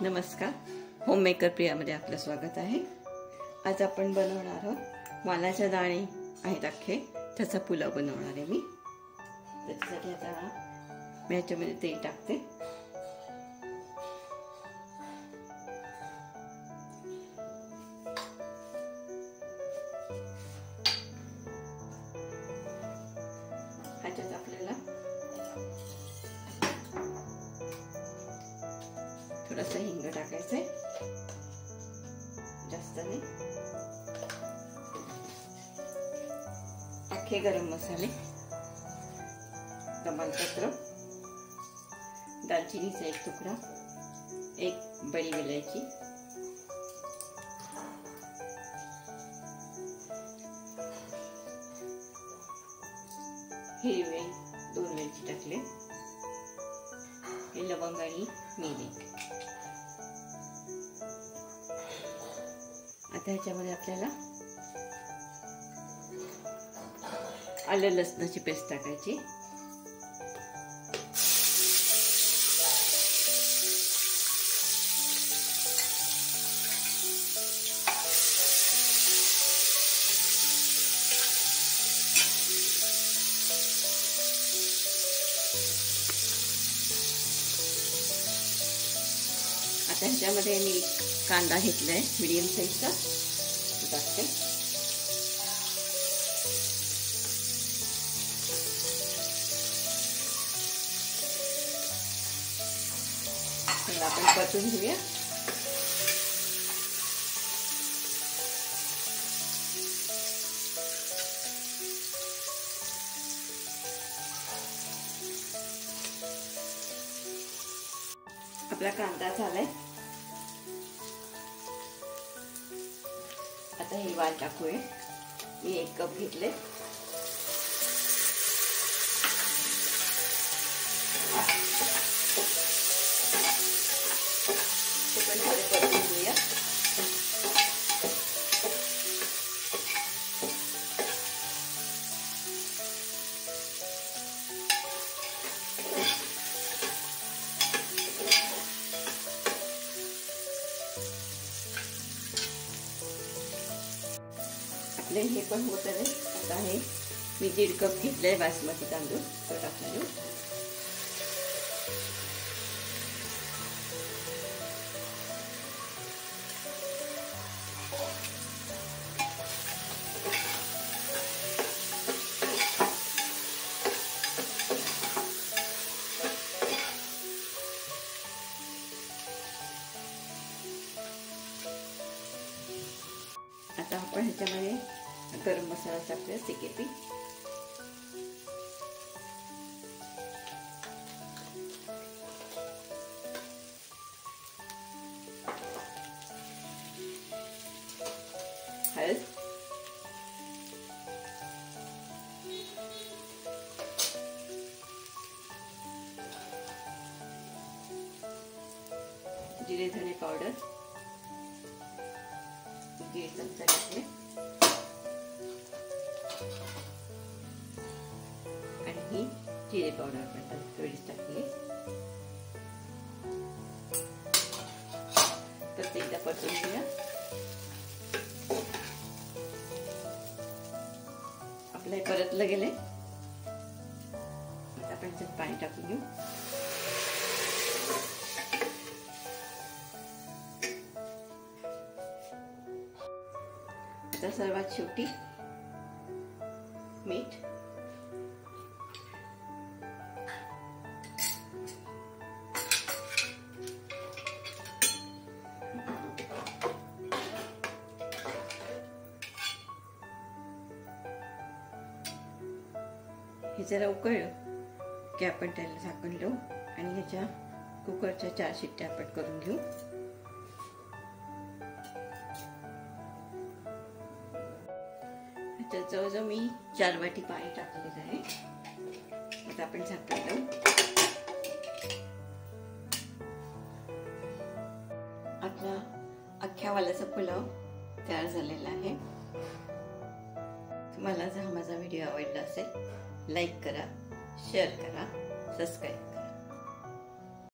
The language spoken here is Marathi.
नमस्कार, होममेकर प्रियामध्ये आपलं स्वागत आहे। आज आपण बनवणार आहोत वालाच्या दाणे आहेत अख्खे, त्याचा पुलाव बनवणार आहे मी। त्याच्यासाठी आता मी याच्यामध्ये तेल टाकते। ह्याच्यात आपल्याला थोडासा हिंग टाकायचा आहे, जास्त नाही। अख्खे गरम मसाले, तमालपत्र, दालचिनीचा एक तुकडा, एक बडी विलायची, हिरवे 2 वेलची टाकले, हे लवंग आणि मिरी। आता ह्याच्यामध्ये आपल्याला आलं लसणाची पेस्ट टाकायची। आता ह्याच्यामध्ये मी कांदा घेतलाय मीडियम साईजचा, तो टाकते। त्याला आपण परतून घेऊया। आपला कांदा झालाय। आता हे वाल टाकूया। मी 1 कप घेतले। ते पण थोडे परतून घेऊया। आपले हे पण होत आहे। आता हे मी 1.5 कप घेतलाय बासमती तांदूळ, तो टाकून घेऊ। आता आपण ह्याच्यामध्ये गरम मसाला टाकूया, सिकेपी, हळद, जिरे धने पावडर 1 चमचा टाकले, आणि ही जिरे पावडर आपण थोडीच टाकली। तर एकदा परतून घेऊया। आपलं परतलं गेलंय। आता आपण त्यात पाणी टाकून घेऊ। आता सर्वात शेवटी मीठ, हे जरा उकळलं की आपण त्याला झाकण लावू आणि ह्याच्या कुकरच्या 4 शिट्ट्या आपण करून घेऊ। ह्याच्यात जवळजवळ मी 4 वाटी पाणी टाकलेलं आहे। आता आपण झाकण लावू। आपला अख्ख्या वालाचा पुलाव तयार झालेला आहे। तुम्हाला जर माझा व्हिडिओ आवडला असेल, लाईक करा, शेअर करा, सबस्क्राईब करा।